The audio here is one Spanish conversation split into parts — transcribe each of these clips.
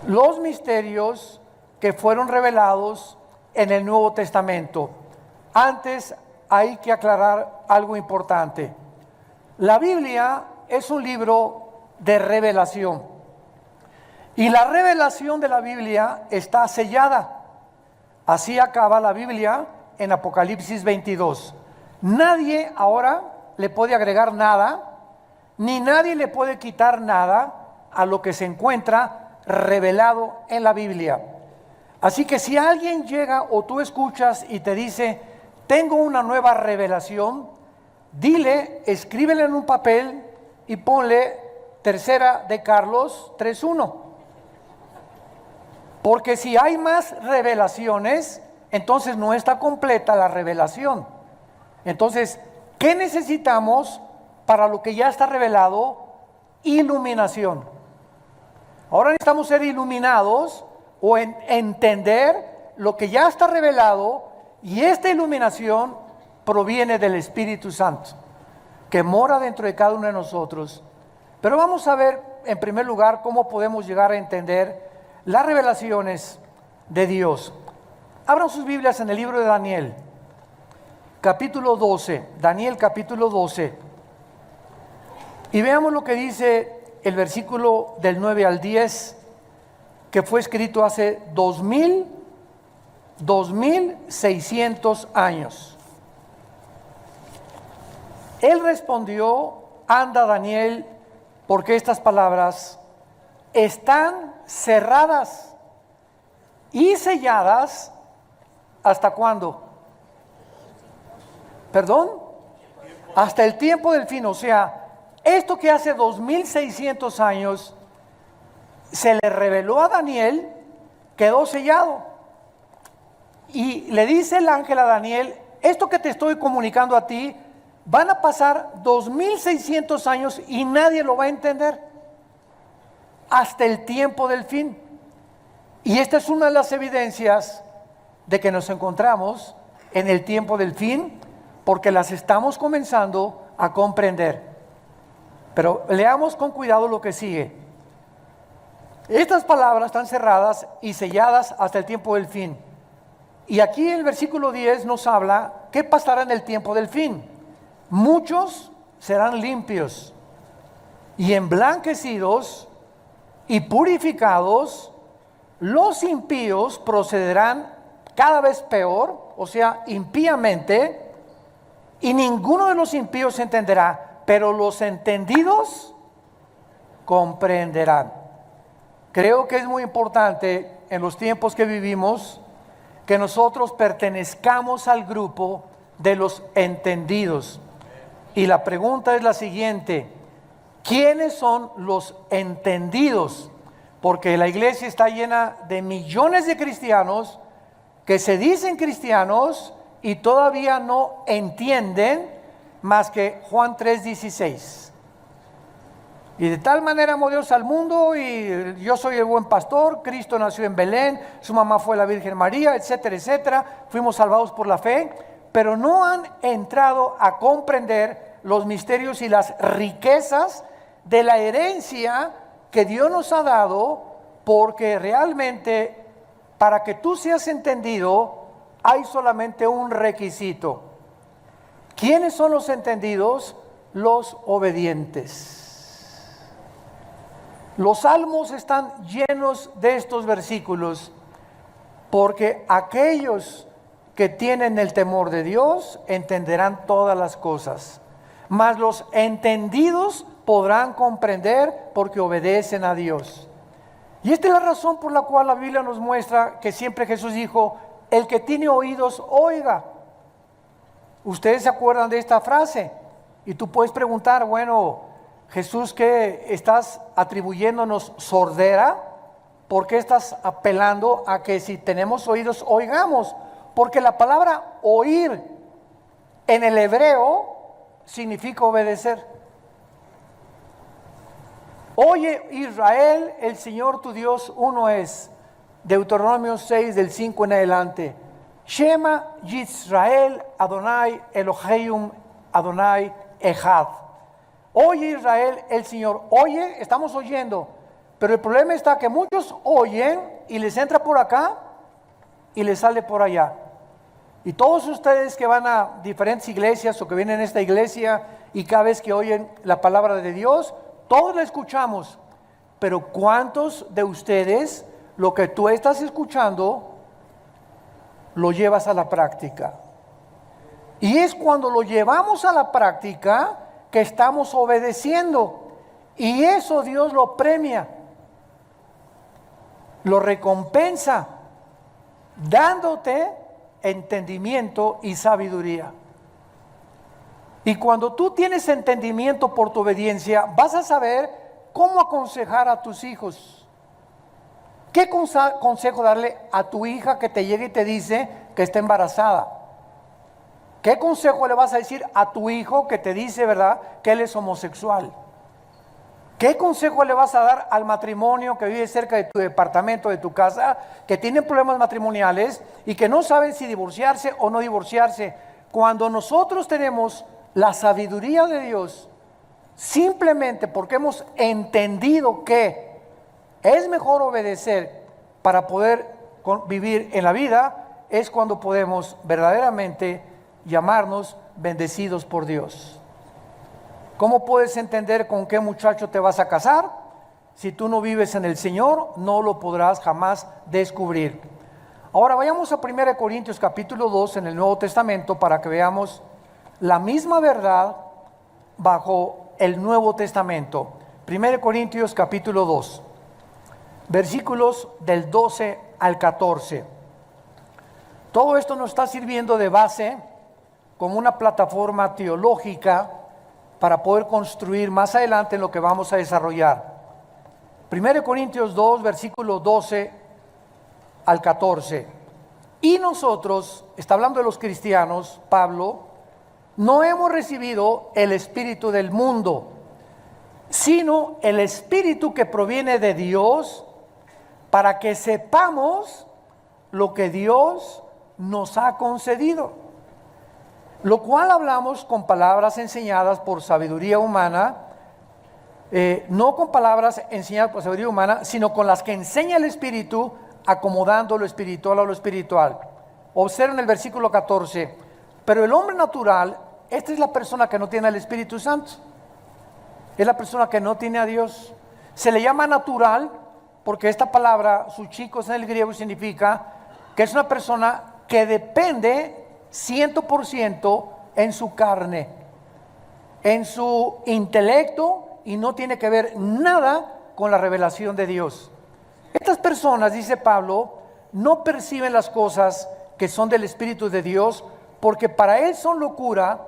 los misterios que fueron revelados en el Nuevo Testamento. Antes hay que aclarar algo importante. La Biblia es un libro de revelación y la revelación de la Biblia está sellada. Así acaba la Biblia en Apocalipsis 22. Nadie ahora le puede agregar nada, ni nadie le puede quitar nada a lo que se encuentra revelado en la Biblia. Así que si alguien llega o tú escuchas y te dice, tengo una nueva revelación, dile, escríbele en un papel y ponle Tercera de Carlos 3:1. Porque si hay más revelaciones, entonces no está completa la revelación. Entonces, ¿qué necesitamos para lo que ya está revelado? Iluminación. Ahora necesitamos ser iluminados o entender lo que ya está revelado, y esta iluminación proviene del Espíritu Santo, que mora dentro de cada uno de nosotros. Pero vamos a ver en primer lugar cómo podemos llegar a entender las revelaciones de Dios. Abran sus Biblias en el libro de Daniel, capítulo 12. Daniel capítulo 12. Y veamos lo que dice el versículo del 9 al 10, que fue escrito hace 2600 años. Él respondió, anda Daniel, porque estas palabras están cerradas y selladas. ¿Hasta cuándo? ¿Perdón? Hasta el tiempo del fin. O sea, esto que hace 2600 años se le reveló a Daniel, quedó sellado. Y le dice el ángel a Daniel, esto que te estoy comunicando a ti, van a pasar 2600 años y nadie lo va a entender hasta el tiempo del fin. Y esta es una de las evidencias de que nos encontramos en el tiempo del fin, porque las estamos comenzando a comprender. Pero leamos con cuidado lo que sigue. Estas palabras están cerradas y selladas hasta el tiempo del fin. Y aquí el versículo 10 nos habla qué pasará en el tiempo del fin. Muchos serán limpios y emblanquecidos y purificados. Los impíos procederán cada vez peor, o sea, impíamente, y ninguno de los impíos entenderá, pero los entendidos comprenderán. Creo que es muy importante en los tiempos que vivimos que nosotros pertenezcamos al grupo de los entendidos. Y la pregunta es la siguiente: ¿quiénes son los entendidos? Porque la iglesia está llena de millones de cristianos que se dicen cristianos y todavía no entienden más que Juan 3:16. Y de tal manera amó Dios al mundo, y yo soy el buen pastor, Cristo nació en Belén, su mamá fue la Virgen María, etcétera, etcétera. Fuimos salvados por la fe, pero no han entrado a comprender los misterios y las riquezas de la herencia que Dios nos ha dado, porque realmente para que tú seas entendido hay solamente un requisito. ¿Quiénes son los entendidos? Los obedientes. Los salmos están llenos de estos versículos, porque aquellos que tienen el temor de Dios entenderán todas las cosas, mas los entendidos podrán comprender porque obedecen a Dios. Y esta es la razón por la cual la Biblia nos muestra que siempre Jesús dijo, el que tiene oídos, oiga. Ustedes se acuerdan de esta frase, y tú puedes preguntar, bueno, Jesús, ¿qué estás atribuyéndonos sordera? ¿Por qué estás apelando a que si tenemos oídos, oigamos? Porque la palabra oír en el hebreo significa obedecer. Oye Israel, el Señor tu Dios uno es. Deuteronomio 6 del 5 en adelante. Shema Yisrael Adonai Elohim Adonai Echad. Oye Israel, el Señor. Oye, estamos oyendo, Pero el problema está que muchos oyen y les entra por acá y les sale por allá. Y todos ustedes que van a diferentes iglesias o que vienen a esta iglesia y cada vez que oyen la palabra de Dios, todos la escuchamos. Pero ¿cuántos de ustedes lo que tú estás escuchando lo llevas a la práctica? Y es cuando lo llevamos a la práctica que estamos obedeciendo. Y eso Dios lo premia, lo recompensa, dándote entendimiento y sabiduría. Y cuando tú tienes entendimiento por tu obediencia, vas a saber cómo aconsejar a tus hijos. ¿Qué consejo darle a tu hija que te llegue y te dice que está embarazada? ¿Qué consejo le vas a decir a tu hijo que te dice, verdad, que él es homosexual? ¿Qué consejo le vas a dar al matrimonio que vive cerca de tu departamento, de tu casa, que tienen problemas matrimoniales y que no saben si divorciarse o no divorciarse? Cuando nosotros tenemos la sabiduría de Dios, simplemente porque hemos entendido que es mejor obedecer para poder vivir en la vida, es cuando podemos verdaderamente llamarnos bendecidos por Dios. ¿Cómo puedes entender con qué muchacho te vas a casar? Si tú no vives en el Señor, no lo podrás jamás descubrir. Ahora vayamos a 1 Corintios capítulo 2 en el Nuevo Testamento para que veamos la misma verdad bajo el Nuevo Testamento. 1 Corintios capítulo 2, versículos del 12 al 14. Todo esto nos está sirviendo de base como una plataforma teológica para poder construir más adelante en lo que vamos a desarrollar. 1 Corintios 2, versículo 12 al 14. Y nosotros, está hablando de los cristianos, Pablo, no hemos recibido el espíritu del mundo, sino el espíritu que proviene de Dios, para que sepamos lo que Dios nos ha concedido. Lo cual hablamos con palabras enseñadas por sabiduría humana, no con palabras enseñadas por sabiduría humana, sino con las que enseña el Espíritu, acomodando lo espiritual a lo espiritual. Observen el versículo 14. Pero el hombre natural, esta es la persona que no tiene al Espíritu Santo, es la persona que no tiene a Dios. Se le llama natural porque esta palabra, suchikos en el griego, significa que es una persona que depende 100% en su carne, en su intelecto, y no tiene que ver nada con la revelación de Dios. Estas personas, dice Pablo, no perciben las cosas que son del Espíritu de Dios, porque para él son locura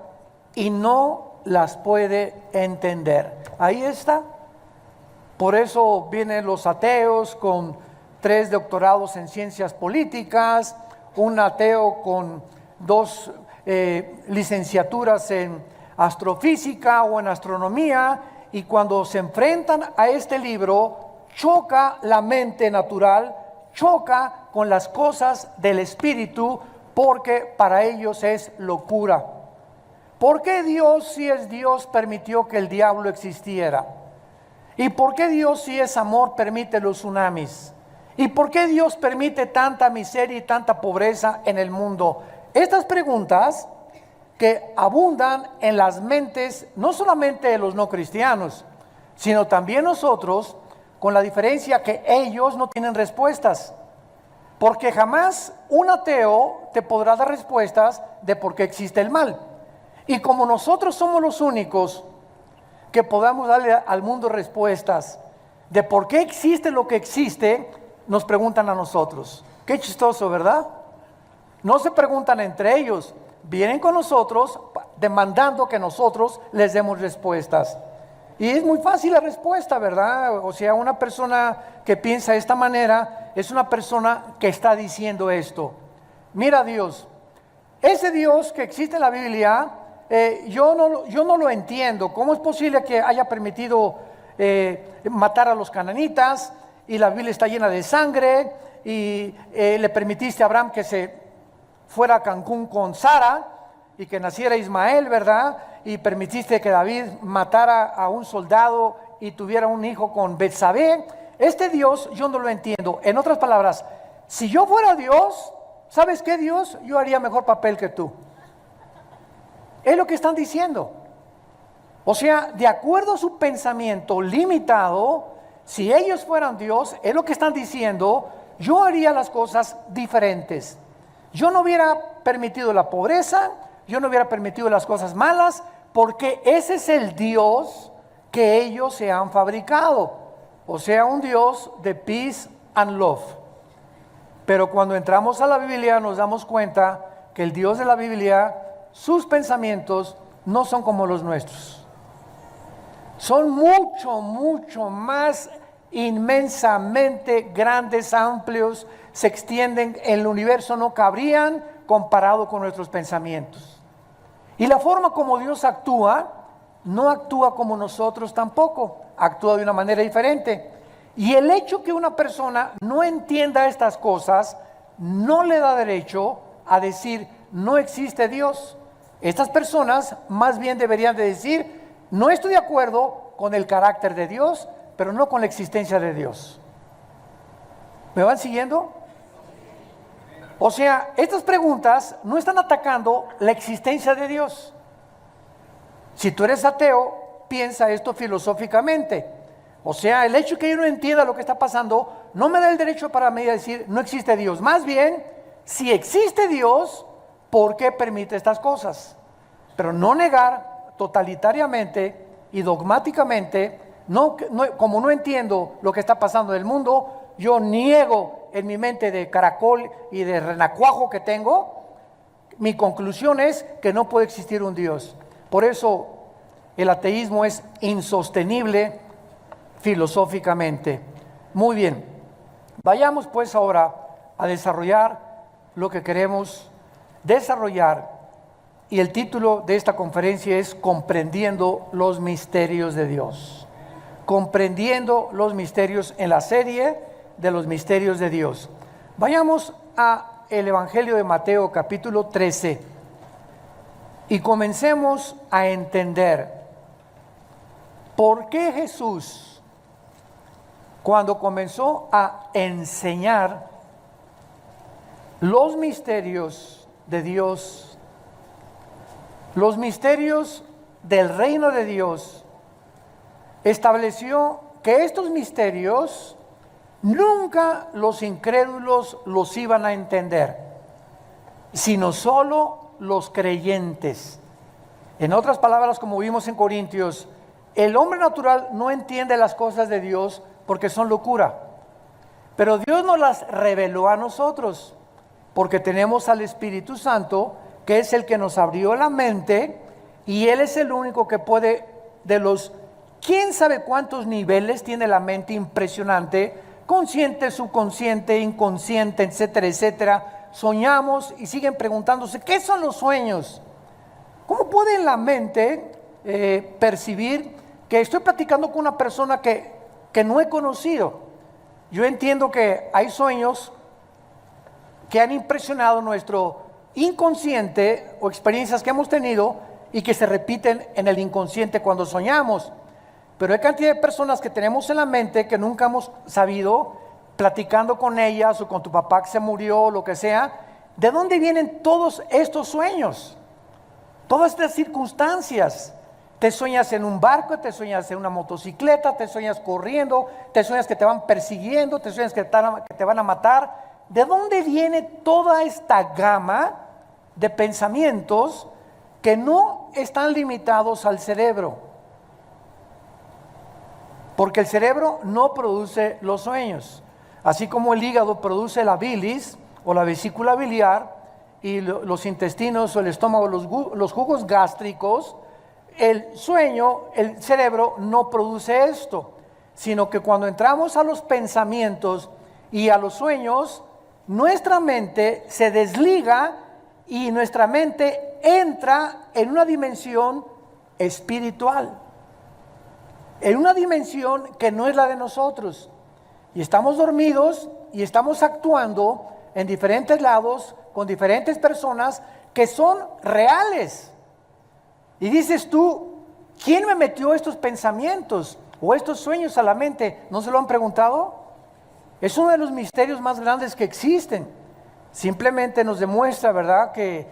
y no las puede entender. Ahí está. Por eso vienen los ateos con 3 doctorados en ciencias políticas, un ateo con 2 licenciaturas en astrofísica o en astronomía, y cuando se enfrentan a este libro, choca la mente natural, choca con las cosas del Espíritu, porque para ellos es locura. ¿Por qué Dios, si es Dios, permitió que el diablo existiera? ¿Y por qué Dios, si es amor, permite los tsunamis? ¿Y por qué Dios permite tanta miseria y tanta pobreza en el mundo? Estas preguntas que abundan en las mentes, no solamente de los no cristianos, sino también nosotros, con la diferencia que ellos no tienen respuestas. Porque jamás un ateo te podrá dar respuestas de por qué existe el mal. Y como nosotros somos los únicos que podamos darle al mundo respuestas de por qué existe lo que existe, nos preguntan a nosotros. Qué chistoso, ¿verdad? No se preguntan entre ellos, vienen con nosotros demandando que nosotros les demos respuestas. Y es muy fácil la respuesta, ¿verdad? O sea, una persona que piensa de esta manera es una persona que está diciendo esto. Mira, Dios, ese Dios que existe en la Biblia, yo no lo entiendo. ¿Cómo es posible que haya permitido matar a los cananitas? Y la Biblia está llena de sangre, y le permitiste a Abraham que se fuera a Cancún con Sara y que naciera Ismael, ¿verdad? Y permitiste que David matara a un soldado y tuviera un hijo con Betsabé. este Dios yo no lo entiendo. En otras palabras, si yo fuera Dios, ¿sabes qué, Dios? Yo haría mejor papel que tú. Es lo que están diciendo. O sea, de acuerdo a su pensamiento limitado, si ellos fueran Dios, es lo que están diciendo, yo haría las cosas diferentes. Yo no hubiera permitido la pobreza, yo no hubiera permitido las cosas malas, porque ese es el Dios que ellos se han fabricado. O sea, un Dios de peace and love. Pero cuando entramos a la Biblia nos damos cuenta que el Dios de la Biblia, sus pensamientos no son como los nuestros. Son mucho más inmensamente grandes, amplios, se extienden, en el universo no cabrían comparado con nuestros pensamientos. Y la forma como Dios actúa, no actúa como nosotros tampoco, actúa de una manera diferente. Y el hecho que una persona no entienda estas cosas, no le da derecho a decir, no existe Dios. Estas personas más bien deberían de decir, no estoy de acuerdo con el carácter de Dios, pero no con la existencia de Dios. ¿Me van siguiendo? O sea, estas preguntas no están atacando la existencia de Dios. Si tú eres ateo, piensa esto filosóficamente. O sea, el hecho de que yo no entienda lo que está pasando no me da el derecho para mí a decir no existe Dios. Más bien, si existe Dios, ¿por qué permite estas cosas? Pero no negar totalitariamente y dogmáticamente, como no entiendo lo que está pasando en el mundo, yo niego en mi mente de caracol y de renacuajo que tengo, mi conclusión es que no puede existir un Dios. Por eso el ateísmo es insostenible filosóficamente. Muy bien, vayamos pues ahora a desarrollar lo que queremos desarrollar. Y el título de esta conferencia es Comprendiendo los misterios de Dios. Comprendiendo los misterios en la serie de los misterios de Dios. Vayamos a el Evangelio de Mateo capítulo 13 y comencemos a entender por qué Jesús, cuando comenzó a enseñar los misterios de Dios, los misterios del reino de Dios, estableció que estos misterios nunca los incrédulos los iban a entender, sino solo los creyentes. En otras palabras, como vimos en Corintios, el hombre natural no entiende las cosas de Dios porque son locura, pero Dios nos las reveló a nosotros, porque tenemos al Espíritu Santo, que es el que nos abrió la mente, y Él es el único que puede, de los quién sabe cuántos niveles tiene la mente impresionante, consciente, subconsciente, inconsciente, etcétera, etcétera. Soñamos y siguen preguntándose, ¿qué son los sueños? ¿Cómo puede la mente percibir que estoy platicando con una persona que no he conocido? Yo entiendo que hay sueños que han impresionado nuestro inconsciente o experiencias que hemos tenido y que se repiten en el inconsciente cuando soñamos. Pero hay cantidad de personas que tenemos en la mente que nunca hemos sabido, platicando con ellas o con tu papá que se murió o lo que sea, ¿de dónde vienen todos estos sueños? Todas estas circunstancias. Te sueñas en un barco, te sueñas en una motocicleta, te sueñas corriendo, te sueñas que te van persiguiendo, te sueñas que te van a matar. ¿De dónde viene toda esta gama de pensamientos que no están limitados al cerebro? Porque el cerebro no produce los sueños, así como el hígado produce la bilis o la vesícula biliar y los intestinos o el estómago, los jugos gástricos. El sueño, el cerebro no produce esto, sino que cuando entramos a los pensamientos y a los sueños, nuestra mente se desliga y nuestra mente entra en una dimensión espiritual, en una dimensión que no es la de nosotros. Y estamos dormidos y estamos actuando en diferentes lados, con diferentes personas que son reales. Y dices tú, ¿quién me metió estos pensamientos? o estos sueños a la mente? ¿No se lo han preguntado? Es uno de los misterios más grandes que existen. Simplemente nos demuestra, ¿verdad?, que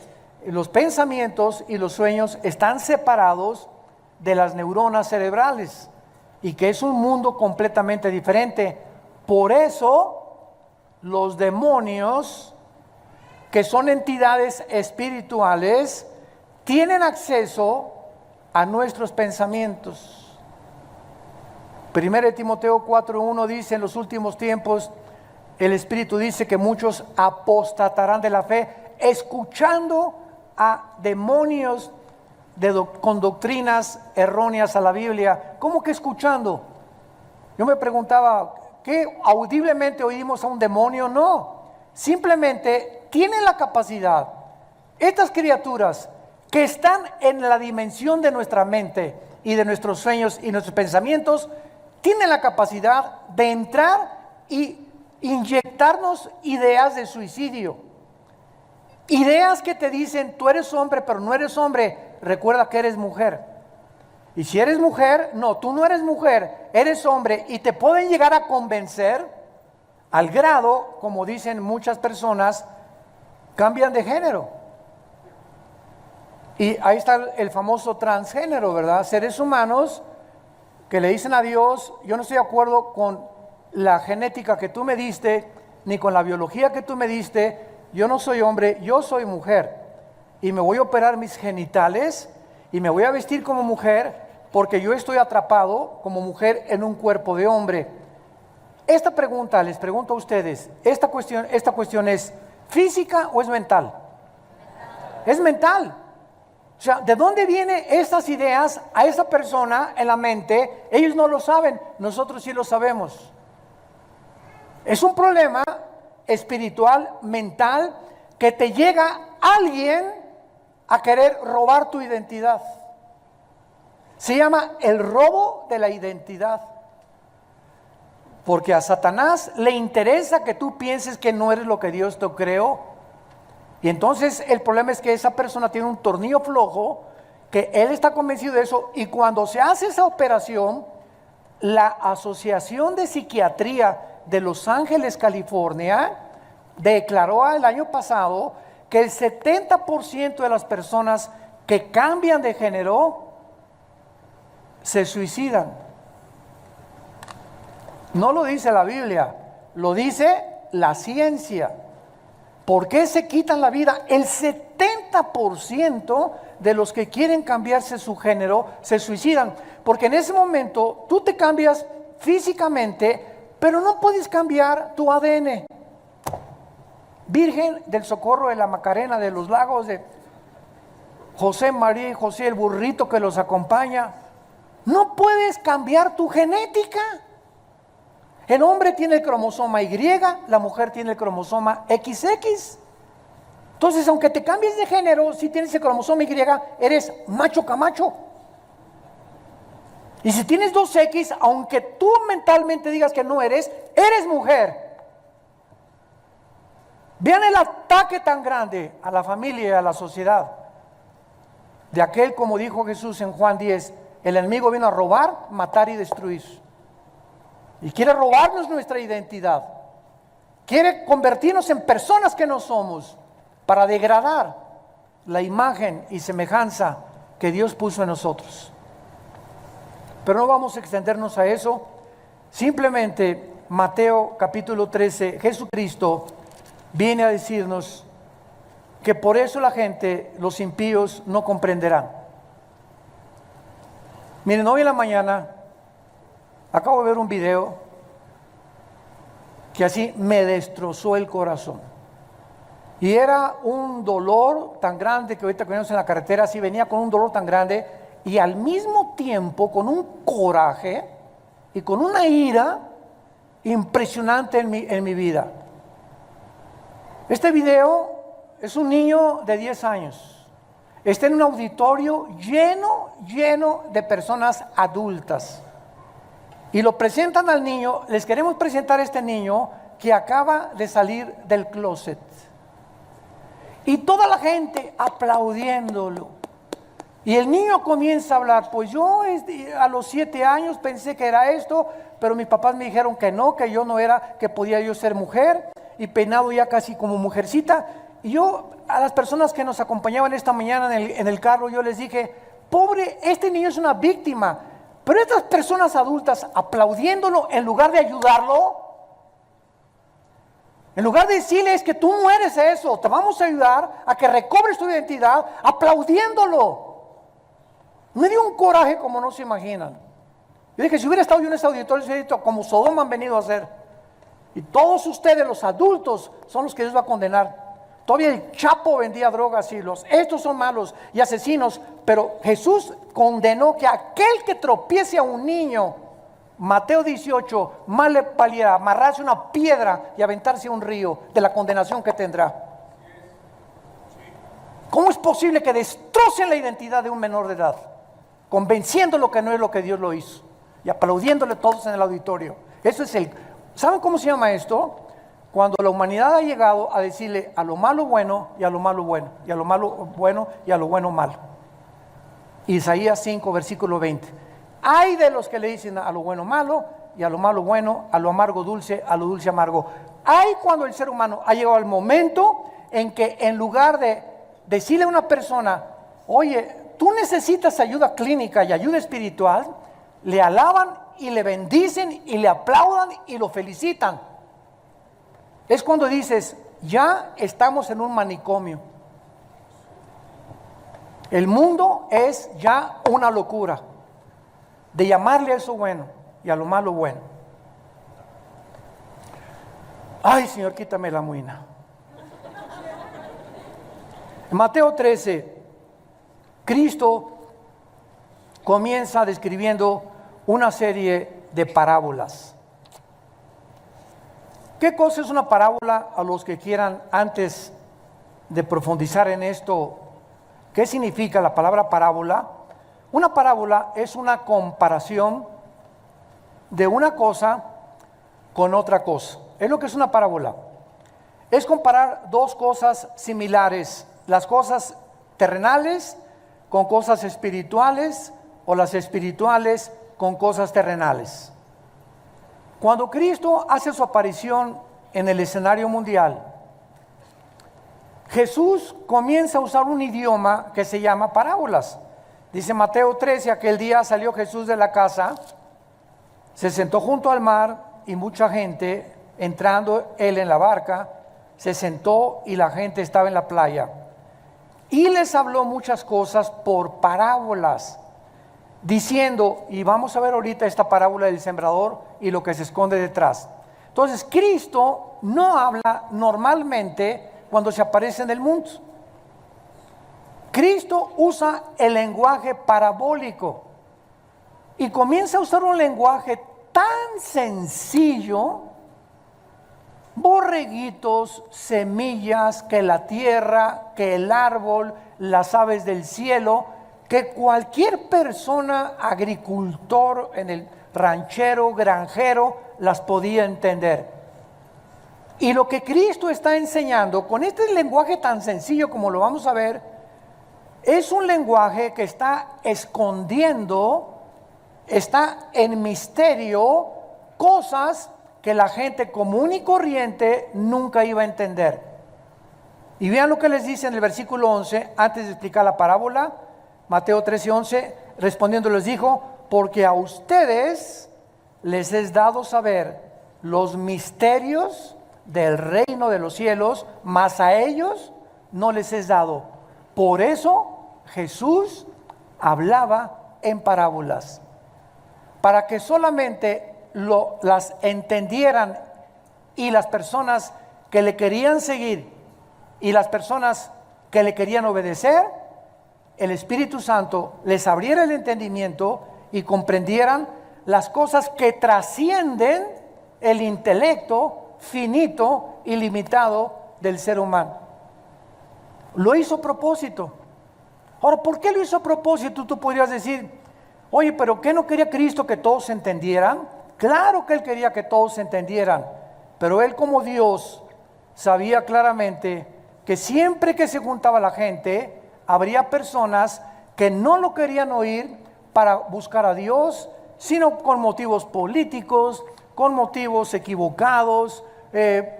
los pensamientos y los sueños están separados de las neuronas cerebrales y que es un mundo completamente diferente. Por eso los demonios, que son entidades espirituales, tienen acceso a nuestros pensamientos. 1 Timoteo 4:1 dice: en los últimos tiempos el Espíritu dice que muchos apostatarán de la fe, escuchando a demonios con doctrinas erróneas a la Biblia. ¿Cómo que escuchando? Yo me preguntaba, ¿qué audiblemente oímos a un demonio? No, simplemente tienen la capacidad, estas criaturas que están en la dimensión de nuestra mente y de nuestros sueños y nuestros pensamientos, tienen la capacidad de entrar y inyectarnos ideas de suicidio. Ideas que te dicen: tú eres hombre, pero no eres hombre, recuerda que eres mujer. Y si eres mujer, no, tú no eres mujer, eres hombre. Y te pueden llegar a convencer al grado, como dicen muchas personas, cambian de género. Y ahí está el famoso transgénero, ¿verdad? Seres humanos que le dicen a Dios: yo no estoy de acuerdo con la genética que tú me diste, ni con la biología que tú me diste, yo no soy hombre, yo soy mujer, y me voy a operar mis genitales, y me voy a vestir como mujer, porque yo estoy atrapado como mujer en un cuerpo de hombre. Esta pregunta, les pregunto a ustedes, ¿esta cuestión es física o es mental? Es mental. O sea, ¿de dónde vienen estas ideas a esa persona en la mente? Ellos no lo saben, nosotros sí lo sabemos. Es un problema espiritual, mental, que te llega alguien a querer robar tu identidad. Se llama el robo de la identidad. Porque a Satanás le interesa que tú pienses que no eres lo que Dios te creó. Y entonces el problema es que esa persona tiene un tornillo flojo, que él está convencido de eso, y cuando se hace esa operación, la Asociación de Psiquiatría de Los Ángeles, California, declaró el año pasado que el 70% de las personas que cambian de género se suicidan. No lo dice la Biblia, lo dice la ciencia. ¿Por qué se quitan la vida? El 70% de los que quieren cambiarse su género se suicidan, porque en ese momento tú te cambias físicamente, pero no puedes cambiar tu ADN. Virgen del Socorro de la Macarena, de los Lagos, de José, María y José, el burrito que los acompaña, no puedes cambiar tu genética. El hombre tiene el cromosoma Y, la mujer tiene el cromosoma XX. Entonces, aunque te cambies de género, si tienes el cromosoma Y, eres macho camacho. Y si tienes 2X, aunque tú mentalmente digas que no eres, eres mujer. Vean el ataque tan grande a la familia y a la sociedad de aquel, como dijo Jesús en Juan 10, el enemigo vino a robar, matar y destruir. Y quiere robarnos nuestra identidad. Quiere convertirnos en personas que no somos, para degradar la imagen y semejanza que Dios puso en nosotros. Pero no vamos a extendernos a eso. Simplemente Mateo capítulo 13, Jesucristo viene a decirnos que por eso la gente, los impíos, no comprenderán. Miren, hoy en la mañana acabo de ver un video que así me destrozó el corazón. Y era un dolor tan grande que ahorita que venimos en la carretera, así venía con un dolor tan grande y al mismo tiempo con un coraje y con una ira impresionante en mi vida. Este video es un niño de 10 años. Está en un auditorio lleno de personas adultas. Y lo presentan al niño. Les queremos presentar a este niño que acaba de salir del closet. Y toda la gente aplaudiéndolo. Y el niño comienza a hablar, pues yo a los 7 años pensé que era esto, pero mis papás me dijeron que no, que yo no era, que podía yo ser mujer, y peinado ya casi como mujercita. Y yo a las personas que nos acompañaban esta mañana en el carro, yo les dije, pobre, este niño es una víctima, pero estas personas adultas aplaudiéndolo en lugar de ayudarlo, en lugar de decirle es que tú no eres eso, te vamos a ayudar a que recobres tu identidad, aplaudiéndolo. Me dio un coraje como no se imaginan. Yo dije, si hubiera estado yo en ese auditorio, hubiera dicho, como Sodoma han venido a hacer. Y todos ustedes, los adultos, son los que Dios va a condenar. Todavía el Chapo vendía drogas y estos son malos y asesinos, pero Jesús condenó que aquel que tropiece a un niño, Mateo 18, más le valiera amarrarse una piedra y aventarse a un río de la condenación que tendrá. ¿Cómo es posible que destrocen la identidad de un menor de edad? Convenciéndolo que no es lo que Dios lo hizo y aplaudiéndole todos en el auditorio. Eso es ¿saben cómo se llama esto? Cuando la humanidad ha llegado a decirle a lo malo bueno y a lo malo bueno, y a lo malo bueno y a lo bueno malo. Isaías 5, versículo 20. Hay de los que le dicen a lo bueno malo y a lo malo bueno, a lo amargo dulce, a lo dulce amargo. Hay cuando el ser humano ha llegado al momento en que en lugar de decirle a una persona, oye, tú necesitas ayuda clínica y ayuda espiritual, le alaban y le bendicen y le aplaudan y lo felicitan. Es cuando dices, ya estamos en un manicomio. El mundo es ya una locura de llamarle a eso bueno y a lo malo bueno. Ay, Señor, quítame la muina. En Mateo 13, Cristo comienza describiendo una serie de parábolas. ¿Qué cosa es una parábola? A los que quieran, antes de profundizar en esto, ¿qué significa la palabra parábola? Una parábola es una comparación de una cosa con otra cosa. Es lo que es una parábola. Es comparar dos cosas similares, las cosas terrenales con cosas espirituales o las espirituales con cosas terrenales. Cuando Cristo hace su aparición en el escenario mundial, Jesús comienza a usar un idioma que se llama parábolas. Dice Mateo 13, aquel día salió Jesús de la casa, se sentó junto al mar y mucha gente, entrando él en la barca, se sentó y la gente estaba en la playa. Y les habló muchas cosas por parábolas, diciendo, y vamos a ver ahorita esta parábola del sembrador y lo que se esconde detrás. Entonces, Cristo no habla normalmente cuando se aparece en el mundo. Cristo usa el lenguaje parabólico y comienza a usar un lenguaje tan sencillo, borreguitos, semillas, que la tierra, que el árbol, las aves del cielo, que cualquier persona, agricultor, en el ranchero, granjero, las podía entender. Y lo que Cristo está enseñando con este lenguaje tan sencillo como lo vamos a ver, es un lenguaje que está escondiendo, está en misterio, cosas que la gente común y corriente nunca iba a entender. Y vean lo que les dice en el versículo 11, antes de explicar la parábola. Mateo 13:11, respondiendo les dijo, porque a ustedes les es dado saber los misterios del reino de los cielos, mas a ellos no les es dado. Por eso Jesús hablaba en parábolas, para que solamente las entendieran y las personas que le querían seguir y las personas que le querían obedecer, el Espíritu Santo les abriera el entendimiento y comprendieran las cosas que trascienden el intelecto finito y limitado del ser humano. Lo hizo a propósito. Ahora, ¿por qué lo hizo a propósito? Tú podrías decir, oye, pero ¿qué no quería Cristo que todos entendieran? Claro que Él quería que todos entendieran, pero Él como Dios sabía claramente que siempre que se juntaba la gente, habría personas que no lo querían oír para buscar a Dios, sino con motivos políticos, con motivos equivocados,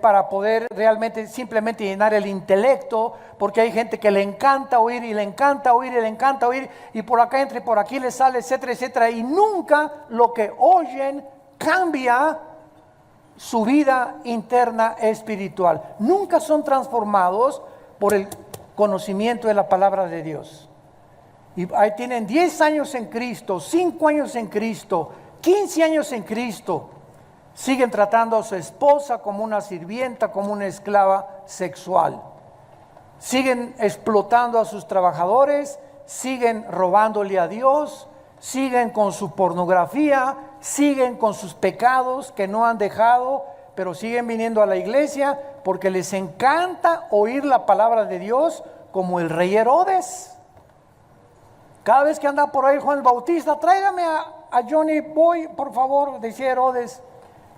para poder realmente simplemente llenar el intelecto, porque hay gente que le encanta oír y le encanta oír y le encanta oír, y por acá entra y por aquí le sale, etcétera, etcétera, y nunca lo que oyen cambia su vida interna espiritual. Nunca son transformados por el conocimiento de la palabra de Dios. Y ahí tienen 10 años en Cristo, 5 años en Cristo, 15 años en Cristo. Siguen tratando a su esposa como una sirvienta, como una esclava sexual. Siguen explotando a sus trabajadores, siguen robándole a Dios, siguen con su pornografía, siguen con sus pecados que no han dejado, pero siguen viniendo a la iglesia porque les encanta oír la palabra de Dios, como el rey Herodes. Cada vez que anda por ahí Juan el Bautista, tráigame a Johnny Boy, por favor, decía Herodes.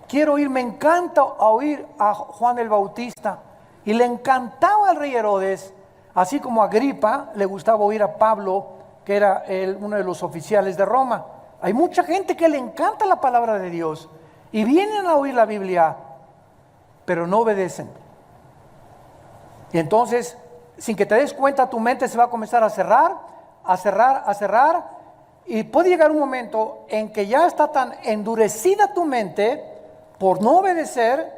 Quiero oír, me encanta oír a Juan el Bautista. Y le encantaba al rey Herodes, así como a Agripa le gustaba oír a Pablo, que era uno de los oficiales de Roma. Hay mucha gente que le encanta la palabra de Dios y vienen a oír la Biblia, pero no obedecen. Y entonces, sin que te des cuenta, tu mente se va a comenzar a cerrar, a cerrar, a cerrar, y puede llegar un momento en que ya está tan endurecida tu mente por no obedecer,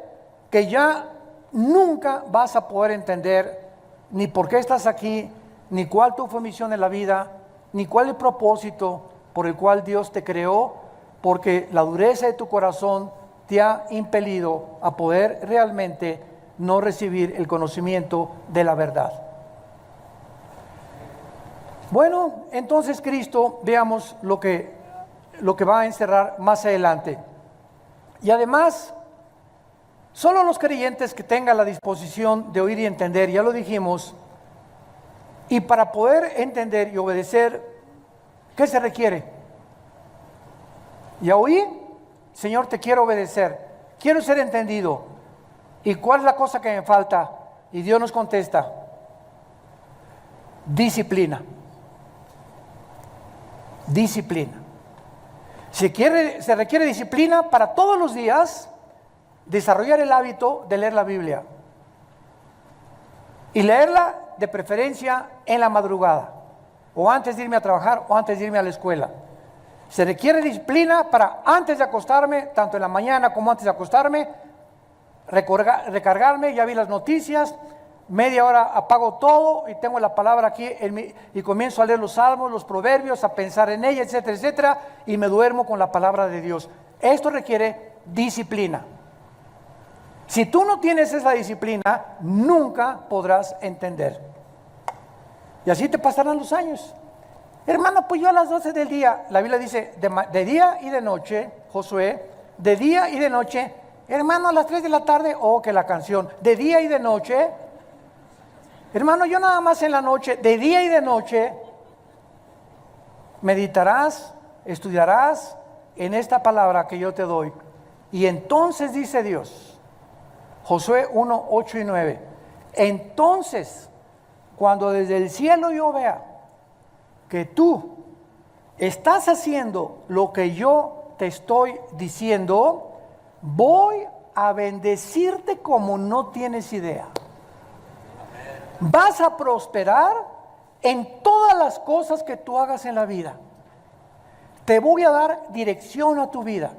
que ya nunca vas a poder entender ni por qué estás aquí, ni cuál tu fue misión en la vida, ni cuál el propósito por el cual Dios te creó, porque la dureza de tu corazón te ha impelido a poder realmente no recibir el conocimiento de la verdad. Bueno, entonces Cristo, veamos lo que va a encerrar más adelante. Y además, solo los creyentes que tengan la disposición de oír y entender, ya lo dijimos, y para poder entender y obedecer, ¿qué se requiere? Ya oí, Señor, te quiero obedecer, quiero ser entendido. ¿Y cuál es la cosa que me falta? Y Dios nos contesta: disciplina. Disciplina. Se requiere disciplina para todos los días desarrollar el hábito de leer la Biblia. Y leerla de preferencia en la madrugada, o antes de irme a trabajar, o antes de irme a la escuela. Se requiere disciplina para antes de acostarme, tanto en la mañana como antes de acostarme, recargarme, ya vi las noticias, media hora apago todo y tengo la palabra aquí y comienzo a leer los salmos, los proverbios, a pensar en ella, etcétera, etcétera, y me duermo con la palabra de Dios. Esto requiere disciplina. Si tú no tienes esa disciplina, nunca podrás entender. Y así te pasarán los años. Hermano, pues yo a las 12 del día, la Biblia dice, de día y de noche, Josué, de día y de noche. Hermano, a las 3 de la tarde, que la canción, de día y de noche. Hermano, yo nada más en la noche, de día y de noche, meditarás, estudiarás en esta palabra que yo te doy. Y entonces dice Dios, Josué 1, 8 y 9, entonces, cuando desde el cielo yo vea que tú estás haciendo lo que yo te estoy diciendo, voy a bendecirte como no tienes idea. Vas a prosperar en todas las cosas que tú hagas en la vida. Te voy a dar dirección a tu vida.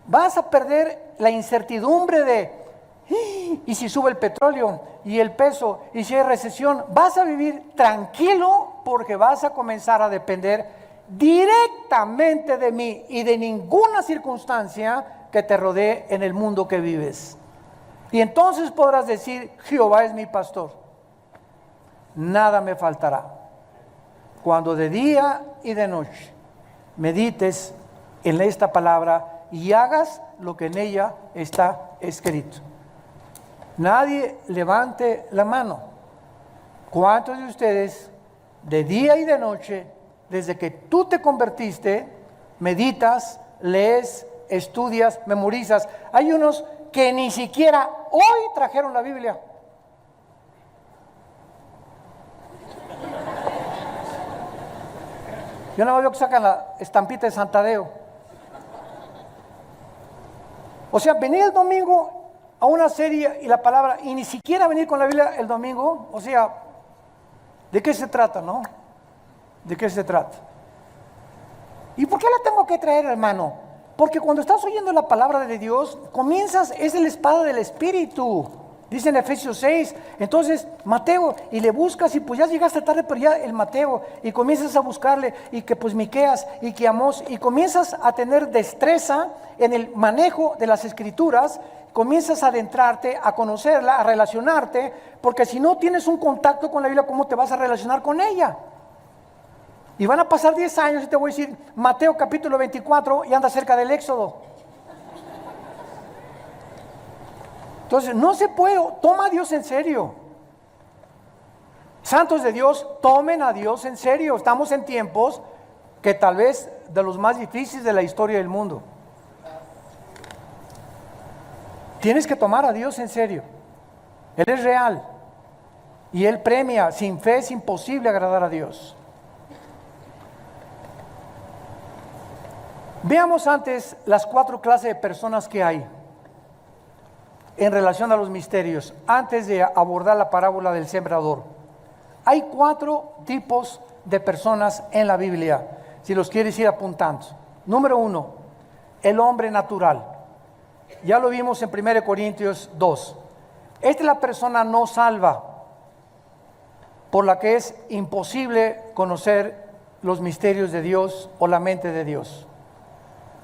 Vas a perder la incertidumbre de ¿y si sube el petróleo y el peso y si hay recesión? Vas a vivir tranquilo porque vas a comenzar a depender directamente de mí y de ninguna circunstancia que te rodee en el mundo que vives. Y entonces podrás decir, Jehová es mi pastor, nada me faltará. Cuando de día y de noche medites en esta palabra y hagas lo que en ella está escrito. Nadie levante la mano. ¿Cuántos de ustedes de día y de noche, desde que tú te convertiste, meditas, lees, estudias, memorizas? Hay unos que ni siquiera hoy trajeron la Biblia. Yo no veo que sacan la estampita de Santadeo. O sea, venir el domingo a una serie y la palabra, y ni siquiera venir con la Biblia el domingo, o sea, ¿de qué se trata, no? ¿De qué se trata? ¿Y por qué la tengo que traer, hermano? Porque cuando estás oyendo la palabra de Dios, comienzas, es la espada del Espíritu. Dice en Efesios 6, entonces Mateo, y le buscas y pues ya llegaste tarde, pero ya el Mateo, y comienzas a buscarle, y que pues Miqueas, y que Amós, y comienzas a tener destreza en el manejo de las Escrituras, comienzas a adentrarte, a conocerla, a relacionarte, porque si no tienes un contacto con la Biblia, ¿cómo te vas a relacionar con ella? Y van a pasar 10 años y te voy a decir, Mateo capítulo 24 y anda cerca del Éxodo. Entonces, no se puede, toma a Dios en serio. Santos de Dios, tomen a Dios en serio. Estamos en tiempos que tal vez de los más difíciles de la historia del mundo. Tienes que tomar a Dios en serio. Él es real y Él premia. Sin fe es imposible agradar a Dios. Veamos antes las 4 clases de personas que hay en relación a los misterios, antes de abordar la parábola del sembrador. Hay 4 tipos de personas en la Biblia, si los quieres ir apuntando. Número 1, el hombre natural. Ya lo vimos en 1 Corintios 2. Esta es la persona no salva, por la que es imposible conocer los misterios de Dios o la mente de Dios.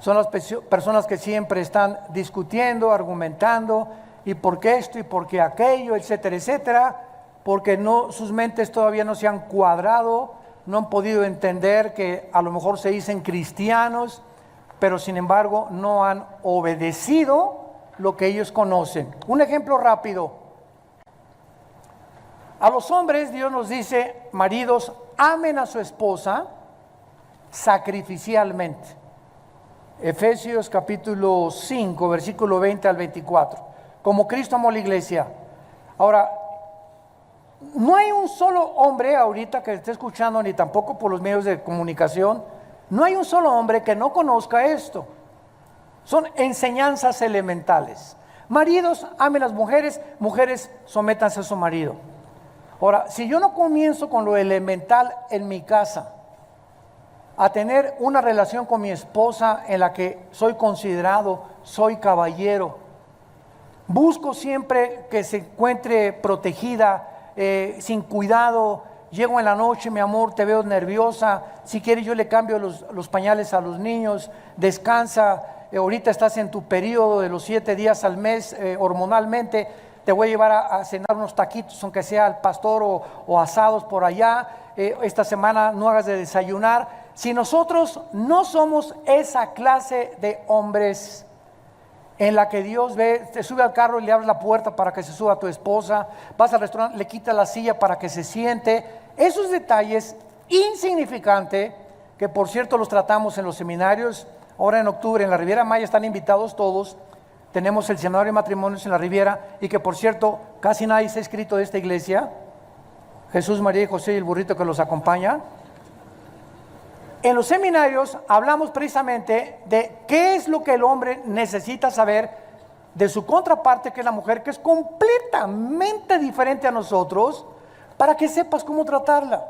Son las personas que siempre están discutiendo, argumentando, y por qué esto y por qué aquello, etcétera, etcétera, porque sus mentes todavía no se han cuadrado, no han podido entender que a lo mejor se dicen cristianos, pero sin embargo no han obedecido lo que ellos conocen. Un ejemplo rápido. A los hombres Dios nos dice, maridos, amen a su esposa sacrificialmente. Efesios capítulo 5, versículo 20 al 24. Como Cristo amó la iglesia. Ahora, no hay un solo hombre ahorita que esté escuchando, ni tampoco por los medios de comunicación, no hay un solo hombre que no conozca esto. Son enseñanzas elementales. Maridos, amen a las mujeres, mujeres, sométanse a su marido. Ahora, si yo no comienzo con lo elemental en mi casa, a tener una relación con mi esposa en la que soy considerado, soy caballero, busco siempre que se encuentre protegida, sin cuidado, llego en la noche, mi amor, te veo nerviosa, si quieres yo le cambio los pañales a los niños, descansa, ahorita estás en tu periodo de los 7 días al mes hormonalmente, te voy a llevar a cenar unos taquitos, aunque sea al pastor o asados por allá, esta semana no hagas de desayunar. Si nosotros no somos esa clase de hombres en la que Dios ve, te sube al carro y le abres la puerta para que se suba a tu esposa, vas al restaurante, le quitas la silla para que se siente, esos detalles insignificantes, que por cierto los tratamos en los seminarios, ahora en octubre en la Riviera Maya están invitados todos, tenemos el seminario de matrimonios en la Riviera, y que por cierto casi nadie se ha inscrito de esta iglesia, Jesús, María y José y el burrito que los acompaña. En los seminarios hablamos precisamente de qué es lo que el hombre necesita saber de su contraparte, que es la mujer, que es completamente diferente a nosotros, para que sepas cómo tratarla.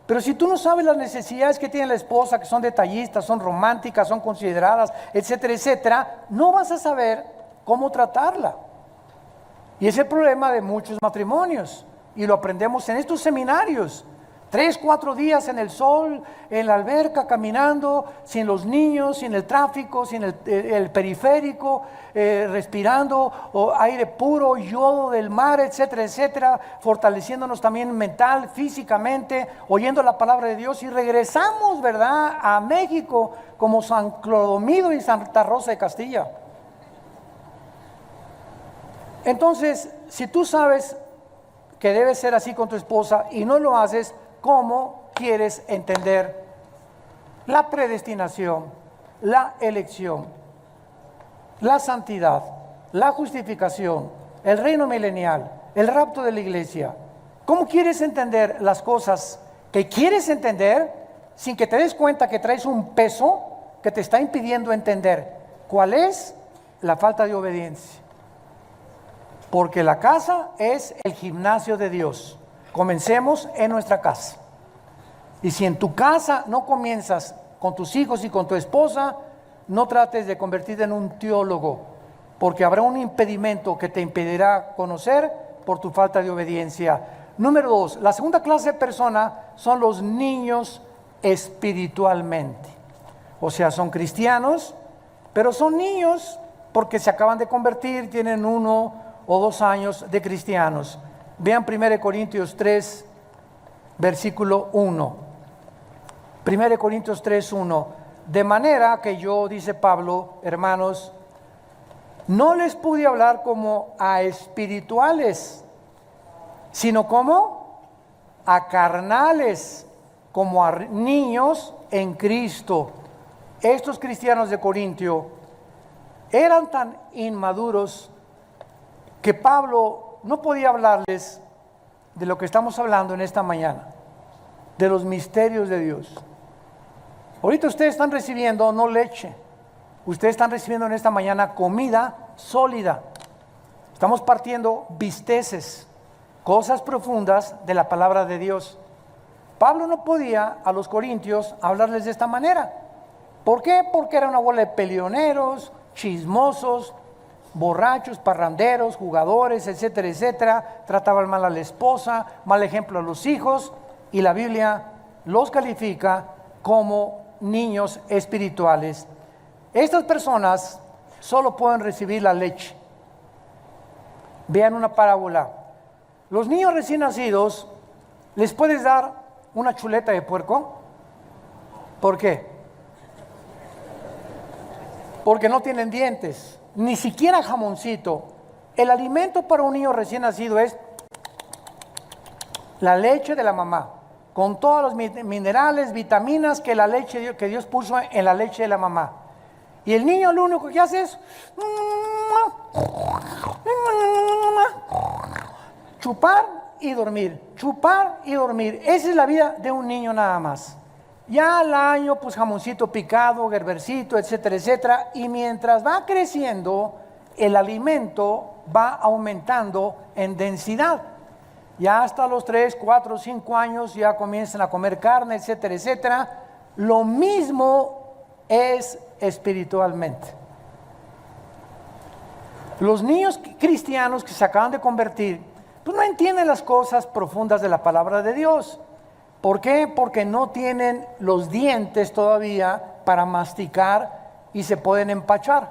Pero si tú no sabes las necesidades que tiene la esposa, que son detallistas, son románticas, son consideradas, etcétera, etcétera, no vas a saber cómo tratarla. Y es el problema de muchos matrimonios, y lo aprendemos en estos seminarios. 3, 4 días en el sol, en la alberca, caminando, sin los niños, sin el tráfico, sin el periférico, respirando aire puro, yodo del mar, etcétera, etcétera, fortaleciéndonos también mental, físicamente, oyendo la palabra de Dios, y regresamos, ¿verdad?, a México como San Clodomiro y Santa Rosa de Castilla. Entonces, si tú sabes que debe ser así con tu esposa y no lo haces, ¿cómo quieres entender la predestinación, la elección, la santidad, la justificación, el reino milenial, el rapto de la iglesia? ¿Cómo quieres entender las cosas que quieres entender sin que te des cuenta que traes un peso que te está impidiendo entender cuál es la falta de obediencia. Porque la casa es el gimnasio de Dios. Comencemos en nuestra casa. Y si en tu casa no comienzas con tus hijos y con tu esposa, no trates de convertirte en un teólogo, porque habrá un impedimento que te impedirá conocer por tu falta de obediencia. Número 2, la segunda clase de persona son los niños espiritualmente. O sea, son cristianos, pero son niños porque se acaban de convertir, tienen 1 o 2 años de cristianos. Vean 1 Corintios 3, versículo 1. 1 Corintios 3, 1. De manera que yo, dice Pablo, hermanos, no les pude hablar como a espirituales, sino como a carnales, como a niños en Cristo. Estos cristianos de Corintio eran tan inmaduros que Pablo no podía hablarles de lo que estamos hablando en esta mañana, de los misterios de Dios. Ahorita ustedes están recibiendo no leche, ustedes están recibiendo en esta mañana comida sólida. Estamos partiendo bisteces, cosas profundas de la palabra de Dios. Pablo no podía a los corintios hablarles de esta manera. ¿Por qué? Porque era una bola de peleoneros, chismosos, borrachos, parranderos, jugadores, etcétera, etcétera. Trataban mal a la esposa, mal ejemplo a los hijos, y la Biblia los califica como niños espirituales. Estas personas solo pueden recibir la leche. Vean una parábola. Los niños recién nacidos, ¿les puedes dar una chuleta de puerco? ¿Por qué? Porque no tienen dientes, ni siquiera jamoncito. El alimento para un niño recién nacido es la leche de la mamá, con todos los minerales, vitaminas que la leche que Dios puso en la leche de la mamá. Y el niño lo único que hace es chupar y dormir, chupar y dormir. Esa es la vida de un niño nada más. Ya al año, pues jamoncito picado, gerbercito, etcétera, etcétera. Y mientras va creciendo, el alimento va aumentando en densidad. Ya hasta los 3, 4, 5 años ya comienzan a comer carne, etcétera, etcétera. Lo mismo es espiritualmente. Los niños cristianos que se acaban de convertir, pues no entienden las cosas profundas de la palabra de Dios. ¿Por qué? Porque no tienen los dientes todavía para masticar y se pueden empachar.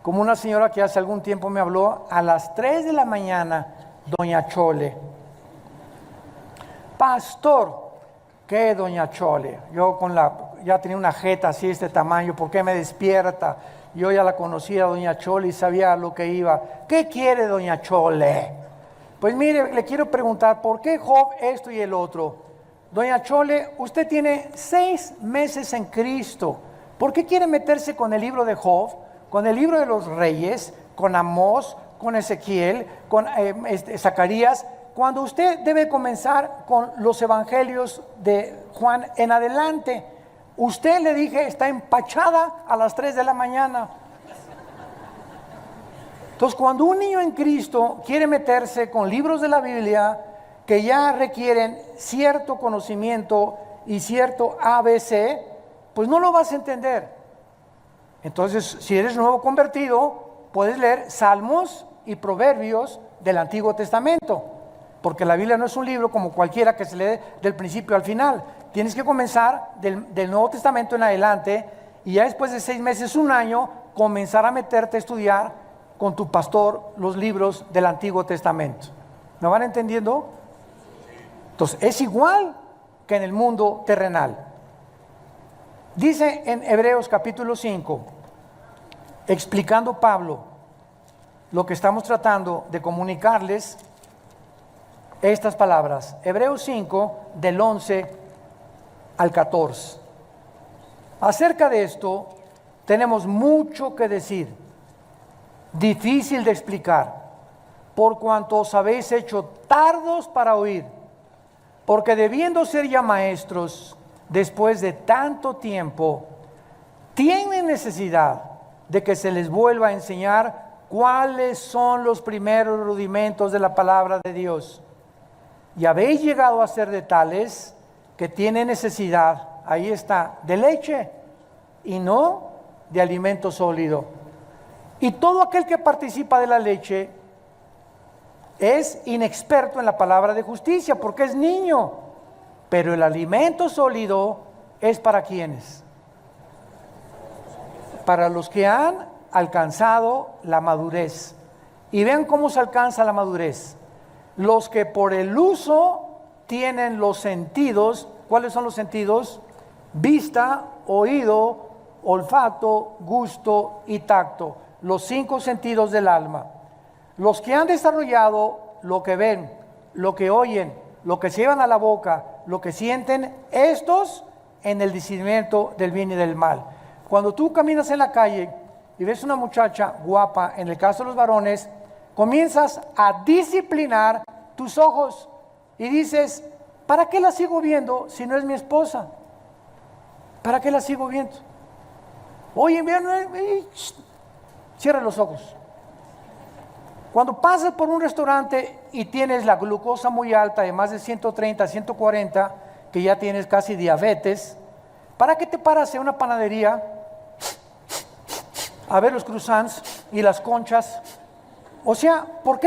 Como una señora que hace algún tiempo me habló a las 3 de la mañana, doña Chole. Pastor, ¿qué doña Chole? Yo ya tenía una jeta así de este tamaño, ¿por qué me despierta? Yo ya la conocía, doña Chole, y sabía lo que iba. ¿Qué quiere doña Chole? Pues mire, le quiero preguntar, ¿por qué Job esto y el otro? Doña Chole, usted tiene 6 meses en Cristo. ¿Por qué quiere meterse con el libro de Job, con el libro de los reyes, con Amós, con Ezequiel, con Zacarías, cuando usted debe comenzar con los evangelios de Juan en adelante? Usted, le dije, está empachada a las 3 de la mañana. Entonces, cuando un niño en Cristo quiere meterse con libros de la Biblia que ya requieren cierto conocimiento y cierto ABC, pues no lo vas a entender. Entonces, si eres nuevo convertido, puedes leer Salmos y Proverbios del Antiguo Testamento, porque la Biblia no es un libro como cualquiera que se lee del principio al final. Tienes que comenzar del Nuevo Testamento en adelante, y ya después de 6 meses, 1 año, comenzar a meterte a estudiar con tu pastor los libros del Antiguo Testamento. ¿Me van entendiendo? Entonces, es igual que en el mundo terrenal. Dice en Hebreos capítulo 5, explicando Pablo lo que estamos tratando de comunicarles, estas palabras. Hebreos 5, del 11 al 14. Acerca de esto, tenemos mucho que decir, difícil de explicar, por cuanto os habéis hecho tardos para oír, porque debiendo ser ya maestros, después de tanto tiempo, tienen necesidad de que se les vuelva a enseñar cuáles son los primeros rudimentos de la palabra de Dios. Y habéis llegado a ser de tales que tienen necesidad, ahí está, de leche y no de alimento sólido. Y todo aquel que participa de la leche es inexperto en la palabra de justicia porque es niño. Pero el alimento sólido es para quienes. Para los que han alcanzado la madurez. Y vean cómo se alcanza la madurez. Los que por el uso tienen los sentidos. ¿Cuáles son los sentidos? Vista, oído, olfato, gusto y tacto. Los 5 sentidos del alma. Los que han desarrollado lo que ven, lo que oyen, lo que se llevan a la boca, lo que sienten, estos en el discernimiento del bien y del mal. Cuando tú caminas en la calle y ves una muchacha guapa, en el caso de los varones, comienzas a disciplinar tus ojos y dices, ¿para qué la sigo viendo si no es mi esposa? ¿Para qué la sigo viendo? Oye, cierra los ojos. Cuando pasas por un restaurante y tienes la glucosa muy alta de más de 130, 140, que ya tienes casi diabetes, ¿para qué te paras en una panadería a ver los croissants y las conchas? O sea, ¿para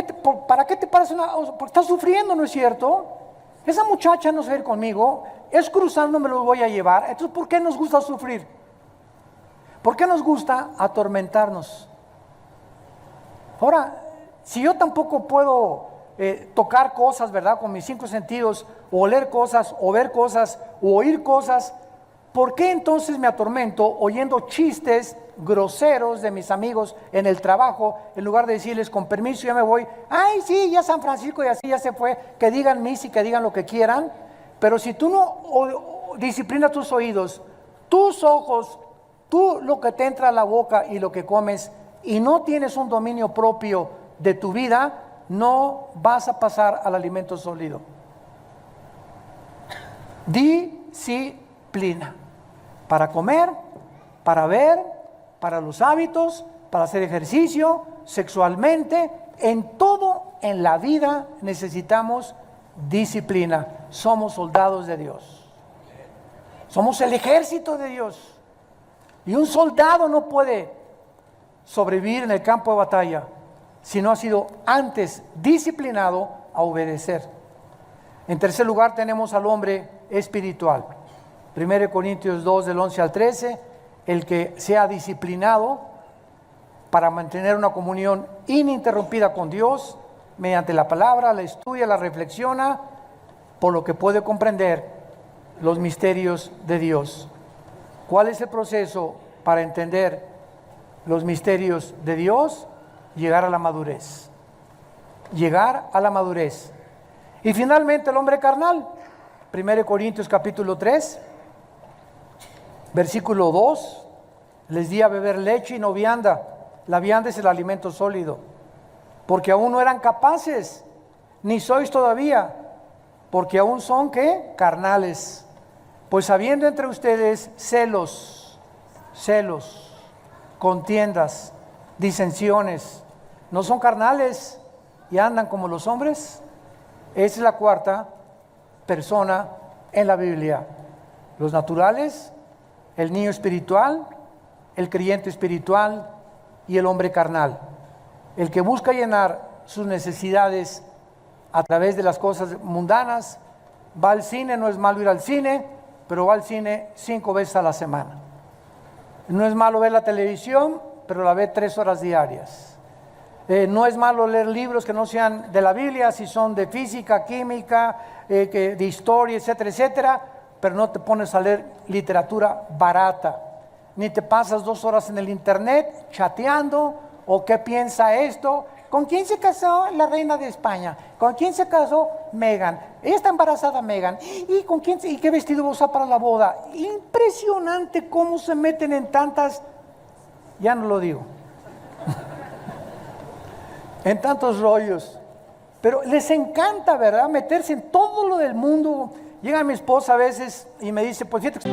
qué te paras porque estás sufriendo, ¿no es cierto? Esa muchacha no se va a ir conmigo, es croissant, no me lo voy a llevar. Entonces, ¿por qué nos gusta sufrir? ¿Por qué nos gusta atormentarnos? Ahora, si yo tampoco puedo tocar cosas, ¿verdad? Con mis 5 sentidos, o oler cosas, o ver cosas, o oír cosas, ¿por qué entonces me atormento oyendo chistes groseros de mis amigos en el trabajo, en lugar de decirles, con permiso, ya me voy? Ay, sí, ya San Francisco y así ya se fue, que digan misa y que digan lo que quieran. Pero si tú no disciplinas tus oídos, tus ojos, tú lo que te entra a la boca y lo que comes, y no tienes un dominio propio de tu vida, no vas a pasar al alimento sólido. Disciplina. Para comer, para ver, para los hábitos, para hacer ejercicio, sexualmente, en todo en la vida necesitamos disciplina. Somos soldados de Dios. Somos el ejército de Dios. Y un soldado no puede sobrevivir en el campo de batalla si no ha sido antes disciplinado a obedecer. En tercer lugar tenemos al hombre espiritual. 1 Corintios 2 del 11 al 13, el que sea disciplinado para mantener una comunión ininterrumpida con Dios mediante la palabra, la estudia, la reflexiona, por lo que puede comprender los misterios de Dios. ¿Cuál es el proceso para entender los misterios de Dios? Llegar a la madurez. Llegar a la madurez. Y finalmente el hombre carnal. 1 Corintios capítulo 3, versículo 2. Les di a beber leche y no vianda. La vianda es el alimento sólido. Porque aún no eran capaces, ni sois todavía. Porque aún son, ¿qué? Carnales. Pues habiendo entre ustedes celos, contiendas, disensiones, ¿no son carnales y andan como los hombres? Esa es la cuarta persona en la Biblia. Los naturales, el niño espiritual, el creyente espiritual y el hombre carnal. El que busca llenar sus necesidades a través de las cosas mundanas, va al cine, no es malo ir al cine, pero va al cine 5 veces a la semana. No es malo ver la televisión, pero la ve 3 horas diarias. No es malo leer libros que no sean de la Biblia, si son de física, química, de historia, etcétera, etcétera, pero no te pones a leer literatura barata, ni te pasas 2 horas en el internet chateando, o qué piensa esto, ¿con quién se casó la reina de España? ¿Con quién se casó Meghan? ¿Está embarazada Meghan? ¿Y con quién y qué vestido va a usar para la boda? Impresionante cómo se meten en tantas, ya no lo digo, en tantos rollos. Pero les encanta, ¿verdad? Meterse en todo lo del mundo, Llega mi esposa a veces y me dice, pues fíjate,